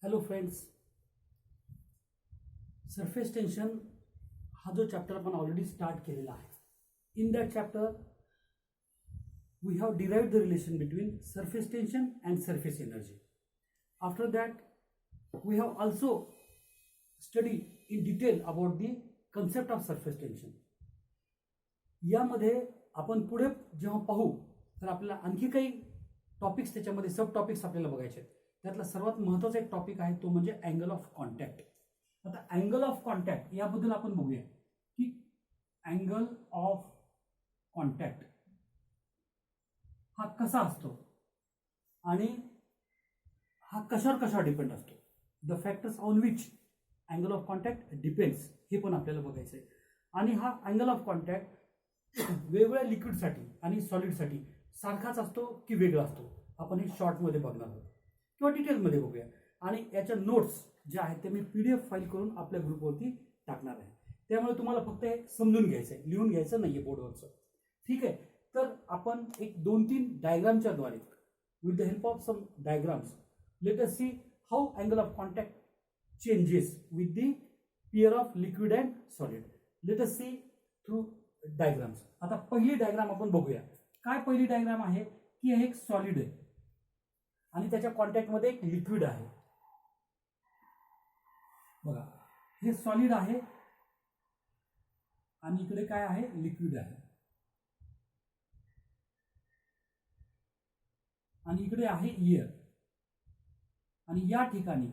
Hello friends, surface tension हा जो chapter आपण ऑलरेडी स्टार्ट केलेला आहे. In that chapter we have derived the relation between surface tension and surface energy. After that we have also study in detail about the concept of surface tension. यामध्ये आपण पुढे जेव्हा पाहू तर आपल्याला आणखी काही टॉपिक्स त्याच्यामध्ये सब टॉपिक्स आपल्याला बघायचे आहेत. त्यातला सर्वात महत्त्वाचा एक टॉपिक आहे तो म्हणजे अँगल ऑफ कॉन्टॅक्ट. आता अँगल ऑफ कॉन्टॅक्ट याबद्दल आपण बघूया की अँगल ऑफ कॉन्टॅक्ट हा कसा असतो आणि हा कशावर डिपेंड असतो. The factors on which angle of contact depends हे पण आपल्याला बघायचं आहे. आणि हा अँगल ऑफ कॉन्टॅक्ट वेगवेगळ्या लिक्विडसाठी आणि सॉलिडसाठी सारखाच असतो की वेगळा असतो आपण हे शॉर्टमध्ये बघणार आहोत किंवा डिटेलमध्ये बघूया. आणि याच्या नोट्स ज्या आहेत ते मी PDF फाईल करून आपल्या ग्रुपवरती टाकणार आहे. त्यामुळे तुम्हाला फक्त हे समजून घ्यायचं आहे, लिहून घ्यायचं नाही आहे बोर्डवरचं. ठीक आहे, तर आपण एक 2-3 डायग्रामच्या द्वारे with the help of some diagrams let us see how angle of contact changes with the pair of liquid and solid. Let us see through diagrams. आता पहिली डायग्राम आपण बघूया. काय पहिली डायग्राम आहे की हे एक सॉलिड आहे आणि त्याच्या कॉन्टॅक्टमध्ये एक लिक्विड आहे. बघा, हे सॉलिड आहे आणि इकडे काय आहे, लिक्विड आहे. आणि इकडे आहे एअर. आणि या ठिकाणी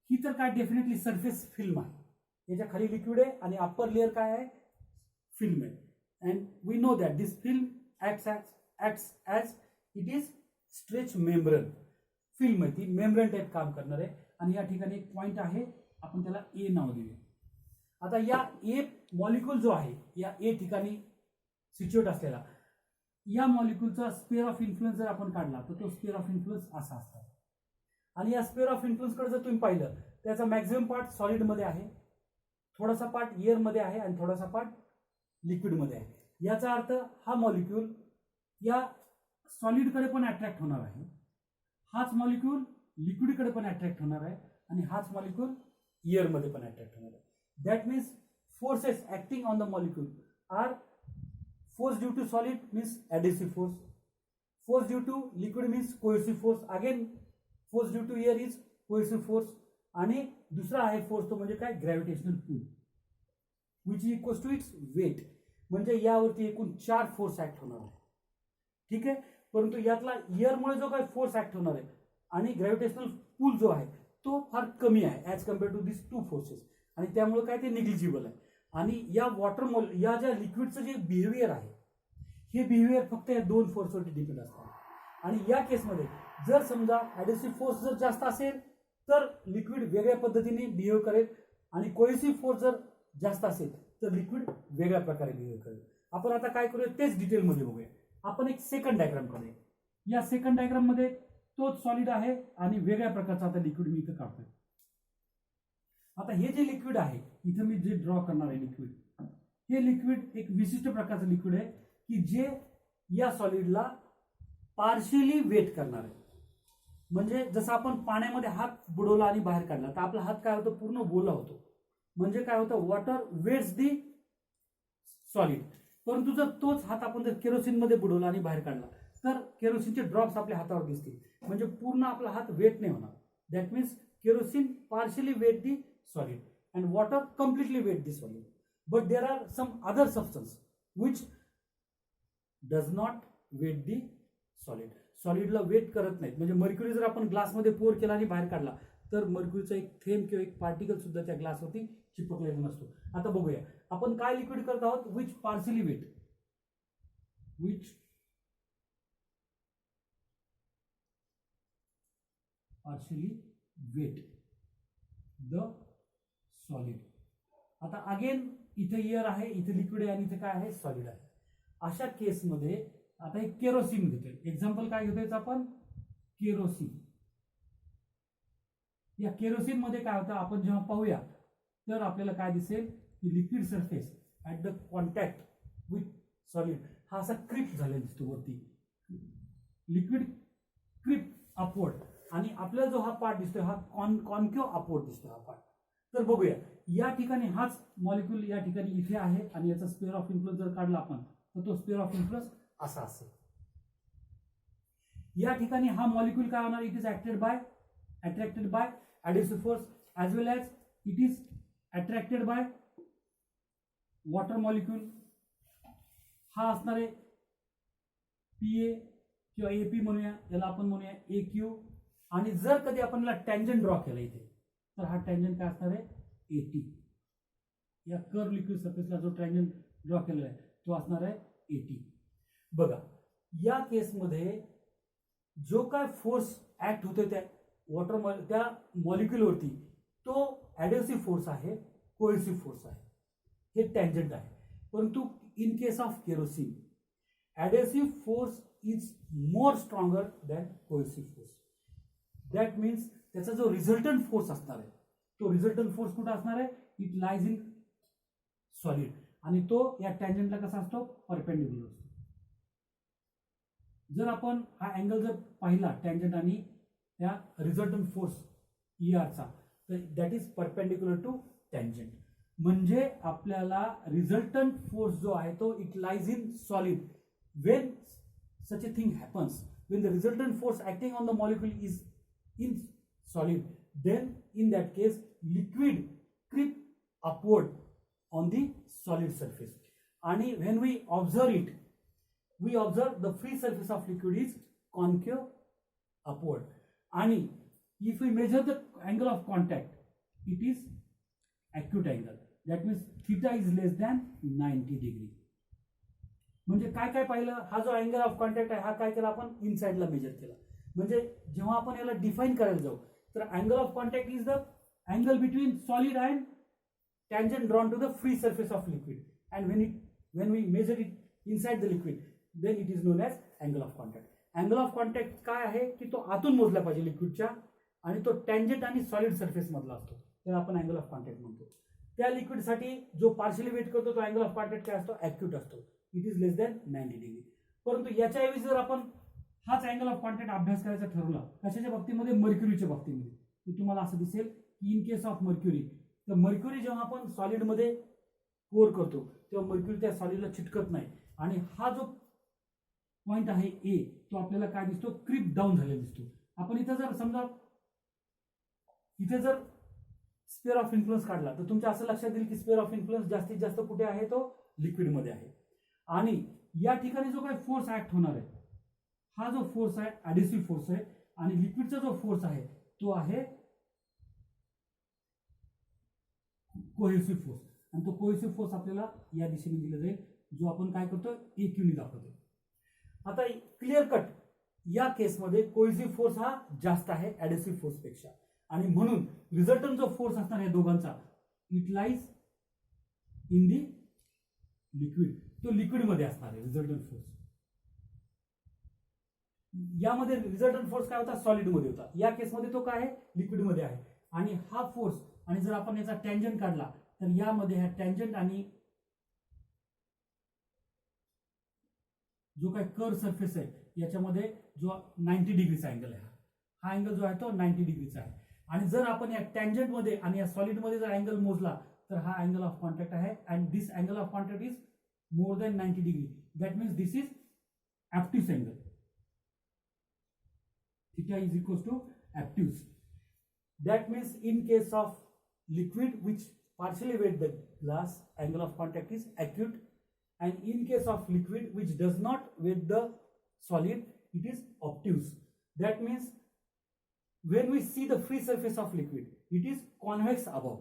ही तर काय डेफिनेटली सरफेस फिल्म आहे. याच्या खाली लिक्विड आहे आणि अप्पर लेअर काय आहे, फिल्म आहे. And we know that this film acts as it is stretch membrane. Film आहे ती मेम्ब्रेन टाईप काम करणार आहे. आणि या ठिकाणी एक पॉइंट आहे, आपण त्याला ए नाव देऊया. आता या ए मॉलिक्यूल जो आहे या ए ठिकाणी सिच्युएट असलेला या मॉलिक्यूलचा स्पेअर ऑफ इन्फ्लुएन्स जर आपण काढला तर तो स्पेअर ऑफ इन्फ्लुएन्स असा असतो. आणि या स्पेअर ऑफ इन्फ्लुएन्सकडे जर तुम्ही पाहिलं त्याचा मॅक्झिमम पार्ट सॉलिडमध्ये आहे, थोडासा पार्ट एअरमध्ये आहे आणि थोडासा पार्ट लिक्विडमध्ये आहे. याचा अर्थ हा मॉलिक्यूल या सॉलिडकडे पण अट्रॅक्ट होणार आहे, हाच मॉलिक्यूल लिक्विडकडे पण अट्रॅक्ट होणार आहे आणि हाच मॉलिक्यूल एअरमध्ये पण अट्रॅक्ट होणार आहे. That means forces acting on the molecule are force due to solid means adhesive force, force due to liquid means cohesive force, again force due to air is cohesive force. आणि दुसरा आहे force तो म्हणजे काय, gravitational pull which is equals to its weight. म्हणजे यावरती एकूण 4 force act होणार आहे. ठीक आहे, परंतु यातला एअरमुळे जो काही फोर्स ऍक्ट होणार आहे आणि ग्रॅव्हिटेशनल पूल जो आहे तो फार कमी आहे as compare to this 2 forces. आणि त्यामुळे काय ते निग्लिजिबल आहे. आणि या या ज्या लिक्विडचं जे बिहेवियर आहे हे बिहेवियर फक्त या 2 फोर्सवरती डिपेंड असतात. आणि या केसमध्ये जर समजा ॲडेसिव्ह फोर्स जर जास्त असेल तर लिक्विड वेगळ्या पद्धतीने बिहेव करेल आणि कोहेसिव्ह फोर्स जर जास्त असेल तर लिक्विड वेगळ्या प्रकारे बिहेव करेल. आपण आता काय करूया तेच डिटेलमध्ये बघूया. आपण एक सेकंड डायग्राम करूया. या सेकंड डायग्राम मध्ये तोच सॉलिड आहे आणि वेगळ्या प्रकारचा आता लिक्विड मी इथं काढतोय. आता हे जे लिक्विड आहे इथं मी जे ड्रॉ करणार आहे लिक्विड, हे लिक्विड एक विशिष्ट प्रकारचं लिक्विड आहे की जे या सॉलिडला पार्शियली वेट करणार आहे. म्हणजे जसं आपण पाण्यामध्ये हात बुडवला आणि बाहेर काढला तर आपला हात काय होतो, पूर्ण ओला होतो. म्हणजे काय होतं, वॉटर वेट्स दी सॉलिड. परंतु जर तोच हात आपण जर केरोसिन मध्ये बुडवला आणि बाहेर काढला तर केरोसिनचे ड्रॉप्स आपल्या हातावर दिसतील. म्हणजे पूर्ण आपला हात वेट नाही होणार. That means kerosene partially wet the solid and water completely wet the solid. But there are some other substance which does not wet the solid. सॉलिडला वेट करत नाहीत. म्हणजे मर्क्युरी जर आपण ग्लासमध्ये पोर केला आणि बाहेर काढला तर मर्क्युरीचा एक थेंब किंवा एक पार्टिकल सुद्धा त्या ग्लासवरती चिपकलेला नसतो. आता बघूया आपण काय लिक्विड करत आहोत, which partially wet the solid. आता अगेन इथे एअर आहे, इथे लिक्विड आहे आणि इथे काय आहे, सॉलिड आहे. अशा केसमध्ये आता एक केरोसिन घेतोय. एक्झाम्पल काय घेतोय आपण, केरोसिन. या केरोसिन मध्ये काय होतं आपण जेव्हा पाहूया तर आपल्याला काय दिसेल की liquid surface at the contact with solid हा असा क्रिप झालेला दिसतो वरती. लिक्विड क्रिप अपवर्ड आणि आपल्याला जो हा पार्ट दिसतोय हा कॉन्केव अपवर्ड दिसतोय हा पार्ट. तर बघूया या ठिकाणी हाच मॉलिक्यूल या ठिकाणी इथे आहे आणि याचा स्पेअर ऑफ इन्फ्लुएन्स जर काढला आपण तर तो स्पेअर ऑफ इन्फ्लुएन्स असा असेल. या ठिकाणी हा मॉलिक्यूल काय होणार, it is attracted by adhesive force as well as it is attracted by water molecule. हा असणार आहे PA किंवा AP म्हणूया, याला आपण म्हणूया AQ. आणि जर कधी आपण याला टँजंट ड्रॉ केला इथे तर हा टँजंट काय असणार आहे AT. या कर्व लिक्विड सरफेसला जो टँजंट ड्रॉ केलेला आहे तो असणार आहे AT. बघा या केसमध्ये जो काय फोर्स ऍक्ट होतो त्या मॉलिक्यूलवरती तो ऍडेसिव्ह फोर्स आहे, कोहेसिव्ह फोर्स आहे, हे टँजंट आहे. परंतु in case of kerosene adhesive force is more stronger than cohesive force. That means त्याचा जो रिझल्टंट फोर्स असणार आहे तो रिझल्टंट फोर्स कुठं असणार आहे, इट लाइज इन सॉलिड आणि तो या टँजंटला कसा असतो, परपेंडिक्युलर असतो. जर आपण हा अँगल जर पाहिला टँजंट आणि त्या रिझल्टंट फोर्स ERचा तर that is perpendicular to tangent. म्हणजे आपल्याला रिझल्टंट फोर्स जो आहे तो it lies in solid. When such a thing happens, when the resultant force acting on the molecule is in solid, then in that case liquid creep upward on the solid surface. आणि when we observe it, we observe the free surface of liquid is concave upward. And if we measure the angle of contact, it is acute angle. That means theta is less than 90 degree. म्हणजे काय काय पाहिलं, हा जो angle of contact आहे हा काय केला आपण इनसाइडला मेजर केला. म्हणजे जेव्हा आपण याला डिफाईन करायला जाऊ तर angle of contact is the angle between solid and tangent drawn to the free surface of liquid. And when we measure it inside the liquid, then it is known as angle of contact. Angle of contact काय आहे की तो आतून मोजला पाहिजे लिक्विडच्या आणि तो tangent आणि सॉलिड सरफेस मधला असतो, त्याला आपण अँगल ऑफ कॉन्टॅक्ट म्हणतो. त्या लिक्विडसाठी जो पार्शियली वेट करतो तो अँगल ऑफ कॉन्टॅक्ट काय असतो, ॲक्यूट असतो, it is less than 90 degree. परंतु याच्याऐवजी जर आपण हाच अँगल ऑफ कॉन्टॅक्ट अभ्यास करायचा ठरवला कशाच्या बाबतीमध्ये, मर्क्युरीच्या बाबतीमध्ये, तर तुम्हाला असं दिसेल की इन केस ऑफ मर्क्युरी, तर मर्क्युरी जेव्हा आपण सॉलिडमध्ये पोर करतो तेव्हा मर्क्युरी त्या सॉलिडला चिटकत नाही आणि हा जो पॉइंट आहे ए तो आपल्याला काय दिसतो, क्रीप डाऊन झालेला दिसतो. आपण इथं जर समजा इथे जर स्पेअर ऑफ इन्फ्लुएन्स काढला तर तुमच्या असं लक्षात येईल की स्पेअर ऑफ इन्फ्लुएन्स जास्तीत जास्त कुठे आहे, तो लिक्विडमध्ये आहे. आणि या ठिकाणी जो काही फोर्स ऍक्ट होणार आहे हा जो फोर्स आहे ऍडेसिव्ह फोर्स आहे आणि लिक्विडचा जो फोर्स आहे तो आहे कोहेसिव्ह फोर्स. आणि तो कोहेसिव्ह फोर्स आपल्याला या दिशेने दिला जाईल जो आपण काय करतो AQ ने दाखवतो. आता क्लिअर कट या केसमध्ये कोहेसिव्ह फोर्स हा जास्त आहे ऍडेसिव्ह फोर्स पेक्षा आणि म्हणून रिझल्टंट जो फोर्स असणार या दोघांचा it lies in the liquid, तो लिक्विडमध्ये असणार आहे रिझल्टंट फोर्स. यामध्ये रिझल्टंट फोर्स काय होता, सॉलिडमध्ये होता. या केसमध्ये तो काय आहे, लिक्विडमध्ये आहे. आणि हा फोर्स आणि जर आपण याचा टँजंट काढला तर यामध्ये हा टँजंट आणि जो काही कर्व सरफेस आहे याच्यामध्ये जो 90 डिग्रीचा अँगल आहे हा अँगल जो आहे तो 90 डिग्रीचा आहे. आणि जर आपण या टँजंट मध्ये आणि या सॉलिड मध्ये जर अँगल मोजला तर हा अँगल ऑफ कॉन्टॅक्ट आहे and this angle of contact is more than 90 degree. That means this is obtuse angle. Theta is equals to obtuse. That means in case of liquid which partially weight the glass, angle of contact is acute, and in case of liquid which does not weight the solid, it is obtuse. That means when we see the free surface of liquid, it is convex above.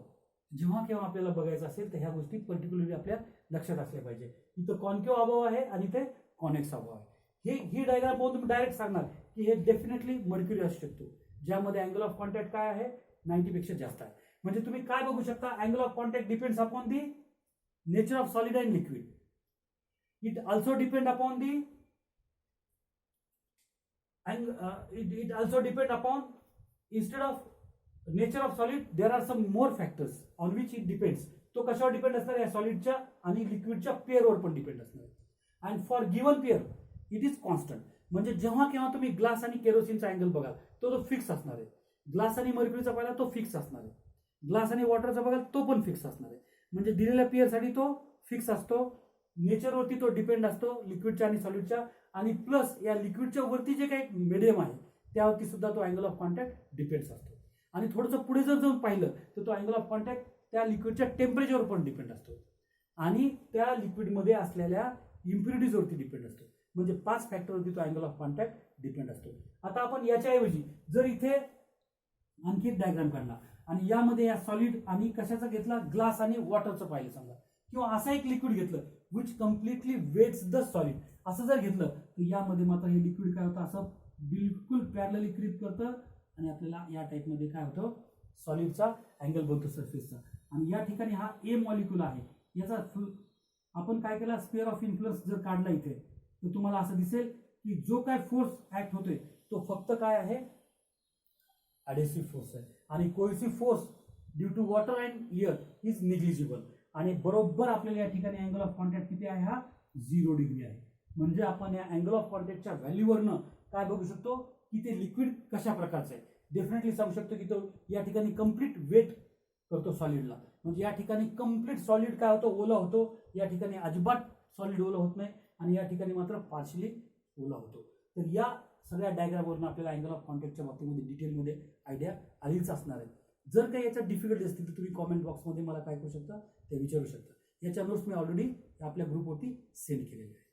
जेव्हा केव्हा आपल्याला बघायचं असेल तर ह्या गोष्टी particularly आपल्या लक्षात असल्या पाहिजे. इथं कॉन्केव्ह अबव आहे आणि इथे कॉन्व्हेक्स अबव आहे. ही डायग्राम पाहून तुम्ही डायरेक्ट सांगणार की हे डेफिनेटली मर्क्युरी असू शकतो ज्यामध्ये अँगल ऑफ कॉन्टॅक्ट काय आहे 90 पेक्षा जास्त आहे. म्हणजे तुम्ही काय बघू शकता, angle of contact depends upon the nature of solid and liquid. It also depend upon the it also depend upon, instead of nature of solid there are some more factors on which it depends. तो कशावर depend असणार आहे, सॉलिडच्या आणि लिक्विडच्या पेअरवर पण depend असणार. And for given pair it is constant. म्हणजे जेव्हा केव्हा तुम्ही ग्लास आणि केरोसिनचा अँगल बघाल तो फिक्स असणार आहे. ग्लास आणि मर्क्युरीचा पाहिला तो फिक्स असणार आहे. ग्लास आणि वॉटरचा बघाल तो पण फिक्स असणार आहे. म्हणजे दिलेल्या पेअरसाठी तो फिक्स असतो. नेचरवरती तो डिपेंड असतो लिक्विडच्या आणि सॉलिडच्या, आणि प्लस या लिक्विडच्या वरती जे काही मीडियम आहे त्यावरती सुद्धा तो अँगल ऑफ कॉन्टॅक्ट डिपेंड्स असतो. आणि थोडंसं पुढे जर जाऊन पाहिलं तर तो अँगल ऑफ कॉन्टॅक्ट त्या लिक्विडच्या टेम्परेचरवर पण डिपेंड असतो आणि त्या लिक्विडमध्ये असलेल्या इम्प्युरिटीजवरती डिपेंड असतो. म्हणजे 5 फॅक्टरवरती तो अँगल ऑफ कॉन्टॅक्ट डिपेंड असतो. आता आपण याच्याऐवजी जर इथे आणखी एक डायग्राम काढला आणि यामध्ये या सॉलिड आणि कशाचा घेतला, ग्लास आणि वॉटरचं पाहिलं समजा, किंवा असं एक लिक्विड घेतलं which completely wets the solid, असं जर घेतलं तर यामध्ये मात्र हे लिक्विड काय होतं, असं बिलकुल पॅरलली क्रीप करतं आणि आपल्याला या टाईपमध्ये काय होतं, सॉलिडचा अँगल बनतो सरफेसचा. आणि या ठिकाणी हा ए मॉलिक्यूल आहे, याचा आपण काय केला, स्फिअर ऑफ इन्फ्लुअन्स जर काढला इथे तर तुम्हाला असं दिसेल की जो काय फोर्स ऍक्ट होतोय तो फक्त काय आहे, अडेसिव्ह फोर्स आहे. आणि cohesive force due to water and air is negligible. आणि बरोबर आपल्याला या ठिकाणी अँगल ऑफ कॉन्टॅक्ट किती आहे, हा 0 डिग्री आहे. म्हणजे आपण या अँगल ऑफ कॉन्टॅक्टच्या व्हॅल्यूवरनं काय बघू शकतो की ते लिक्विड कशा प्रकारचं आहे. डेफिनेटली सांगू शकतो की तो या ठिकाणी कम्प्लीट वेट करतो सॉलिडला. म्हणजे या ठिकाणी कम्प्लीट सॉलिड काय होतो, ओला होतो. या ठिकाणी अजिबात सॉलिड ओला होत नाही आणि या ठिकाणी मात्र पार्शली ओला होतो. तर या सगळ्या डायग्रामवरून आपल्याला अँगल ऑफ कॉन्टॅक्टच्या बाबतीमध्ये डिटेलमध्ये आयडिया आलीच असणार आहे. जर काही याच्यात डिफिकल्टी असतील तर तुम्ही कॉमेंट बॉक्समध्ये मला काय करू शकता, ते विचारू शकता. याच्या नोट्स मी ऑलरेडी आपल्या ग्रुपवरती सेंड केलेले आहे.